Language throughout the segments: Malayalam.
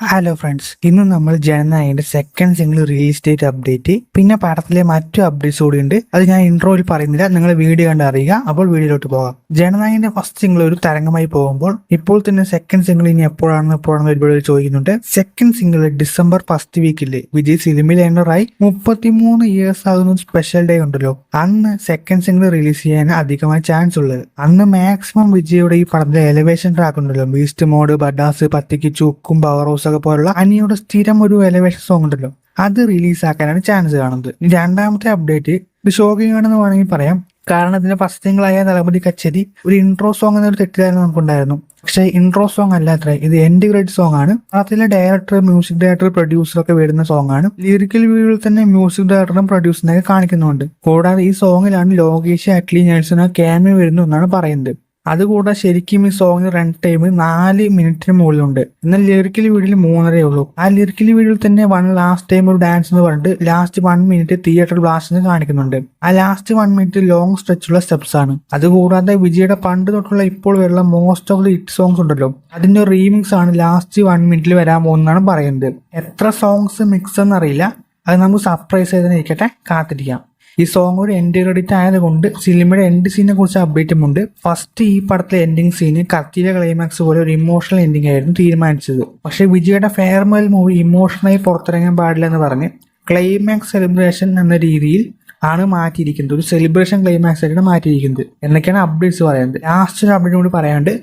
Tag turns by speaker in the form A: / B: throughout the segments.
A: ഹലോ ഫ്രണ്ട്സ്, ഇന്ന് നമ്മൾ ജനനായകന്റെ second single release date update, പിന്നെ പടത്തിലെ മറ്റു അപ്ഡേറ്റ്സ് കൂടി ഉണ്ട്. അത് ഞാൻ ഇൻട്രോയിൽ പറയുന്നില്ല, നിങ്ങൾ വീഡിയോ കണ്ട് അറിയുക. അപ്പോൾ വീഡിയോയിലോട്ട് പോകാം. ജനനായകന്റെ ഫസ്റ്റ് സിംഗിൾ ഒരു തരംഗമായി പോകുമ്പോൾ ഇപ്പോൾ തന്നെ സെക്കൻഡ് സിംഗിൾ ഇനി എപ്പോഴാണെന്ന് ഒരുപാട് ചോദിക്കുന്നുണ്ട്. സെക്കൻഡ് സിംഗിൾ ഡിസംബർ ഫസ്റ്റ് വീക്കില് വിജയ് സിനിമയിൽ എൻ്ററായി 33 ഇയേഴ്സ് ആകുന്ന സ്പെഷ്യൽ ഡേ ഉണ്ടല്ലോ, അന്ന് സെക്കൻഡ് സിംഗിൾ റിലീസ് ചെയ്യാൻ അധികമായി ചാൻസ് ഉള്ളത്. അന്ന് മാക്സിമം വിജയുടെ ഈ പടത്തിലെ എലിവേഷൻ ട്രാക്ക് ഉണ്ടല്ലോ, ബീസ്റ്റ് മോഡ്, ബഡാസ്, പത്തിക്ക് ചുക്കും, പവർ ഹൗസ് ഒക്കെ പോലുള്ള അനിയുടെ സ്ഥിരം ഒരു എലിവേഷൻ സോങ് ഉണ്ടല്ലോ, അത് റിലീസ് ആക്കാനാണ് ചാൻസ് കാണുന്നത്. രണ്ടാമത്തെ അപ്ഡേറ്റ് ഇത് ഷോക്കിംഗ് ആണെന്ന് വേണമെങ്കിൽ പറയാം. കാരണം ഇതിന്റെ ഫസ്റ്റ് സിംഗിളായ ദളപതി കച്ചേരി ഒരു ഇൻട്രോ സോങ് എന്നൊരു തെറ്റിദ്ധാരണ നമുക്കുണ്ടായിരുന്നു. പക്ഷേ ഇൻട്രോ സോങ് അല്ല അത്ര, ഇത് എൻഡ് ക്രെഡിറ്റ് സോങ് ആണ്. അതിലെ ഡയറക്ടർ, മ്യൂസിക് ഡയറക്ടർ, പ്രൊഡ്യൂസർ ഒക്കെ വരുന്ന സോങ് ആണ്. ലിറിക്കൽ വീഡിയോയിൽ തന്നെ മ്യൂസിക് ഡയറക്ടറും പ്രൊഡ്യൂസറിനൊക്കെ കാണിക്കുന്നുണ്ട്. കൂടാതെ ഈ സോങ്ങിലാണ് ലോകേഷ്, അറ്റ്ലി നെൽസൺ ക്യാമിയോ വരുന്നു എന്നാണ് പറയുന്നത്. അതുകൂടാതെ ശരിക്കും ഈ സോങ്ങിന് റൺ ടൈം 4 മിനിറ്റിന് മുകളിലുണ്ട്. എന്നാൽ ലിറിക്കൽ വീഡിയോയിൽ 3.5 ഉള്ളൂ. ആ ലിറിക്കൽ വീഡിയോയിൽ തന്നെ ലാസ്റ്റ് ടൈം ഒരു ഡാൻസ് എന്ന് പറഞ്ഞിട്ട് ലാസ്റ്റ് 1 മിനിറ്റ് തിയേറ്റർ ബ്ലാസ്റ്റ് കാണിക്കുന്നുണ്ട്. ആ ലാസ്റ്റ് 1 മിനിറ്റ് ലോങ് സ്ട്രെച്ചുള്ള സ്റ്റെപ്സ് ആണ്. അതുകൂടാതെ വിജയുടെ പണ്ട് തൊട്ടുള്ള ഇപ്പോൾ വരുന്ന most of the hit songs ഉണ്ടല്ലോ, അതിന്റെ റീമിക്സ് ആണ് ലാസ്റ്റ് 1 മിനിറ്റിൽ വരാൻ പോകുന്നതാണ് പറയുന്നത്. എത്ര സോങ്സ് മിക്സ് എന്നറിയില്ല, അത് നമുക്ക് സർപ്രൈസ് ആയിട്ട് ഇരിക്കട്ടെ, കാത്തിരിക്കാം. ഈ സോങ് ഒരു എൻഡ് ക്രെഡിറ്റ് ആയതുകൊണ്ട് സിനിമയുടെ എൻഡ് സീനെ കുറിച്ച് അപ്ഡേറ്റും ഉണ്ട്. ഫസ്റ്റ് ഈ പടത്തിലെ എൻഡിങ് സീന് കത്തിയിലെ ക്ലൈമാക്സ് പോലെ ഒരു ഇമോഷണൽ എൻഡിങ് ആയിരുന്നു തീരുമാനിച്ചത്. പക്ഷേ വിജയുടെ ഫെയർവെൽ മൂവി ഇമോഷണലായി പുറത്തിറങ്ങാൻ പാടില്ല എന്ന് പറഞ്ഞ് ക്ലൈമാക്സ് സെലിബ്രേഷൻ എന്ന രീതിയിൽ ആണ് മാറ്റിയിരിക്കുന്നത്. ഒരു സെലിബ്രേഷൻ ക്ലൈമാക്സ് ആയിട്ടാണ് മാറ്റിയിരിക്കുന്നത് എന്നൊക്കെയാണ് അപ്ഡേറ്റ്സ് പറയുന്നത്. ലാസ്റ്റ് ഒരു അപ്ഡേറ്റ് കൂടി പറയാണ്ട്,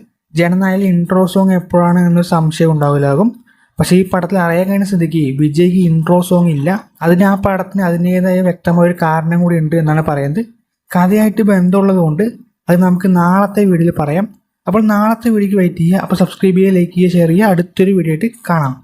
A: ജനനായകൻ ഇൻട്രോ സോങ് എപ്പോഴാണ് എന്നൊരു സംശയം ഉണ്ടാവില്ലാകും. പക്ഷേ ഈ പടത്തിൽ അറിയാൻ കഴിഞ്ഞ സ്ഥിതിക്ക് വിജയ്ക്ക് ഇൻട്രോ സോങ് ഇല്ല. അതിന് ആ പടത്തിന് അതിൻ്റെതായ വ്യക്തമായ ഒരു കാരണം കൂടി ഉണ്ട് എന്നാണ് പറയുന്നത്. കഥയായിട്ട് ബന്ധമുള്ളത് കൊണ്ട് അത് നമുക്ക് നാളത്തെ വീഡിയോയിൽ പറയാം. അപ്പോൾ നാളത്തെ വീഡിയോക്ക് വെയിറ്റ് ചെയ്യുക. അപ്പോൾ സബ്സ്ക്രൈബ് ചെയ്യുക, ലൈക്ക് ചെയ്യുക, ഷെയർ ചെയ്യുക. അടുത്തൊരു വീഡിയോ ആയിട്ട് കാണാം.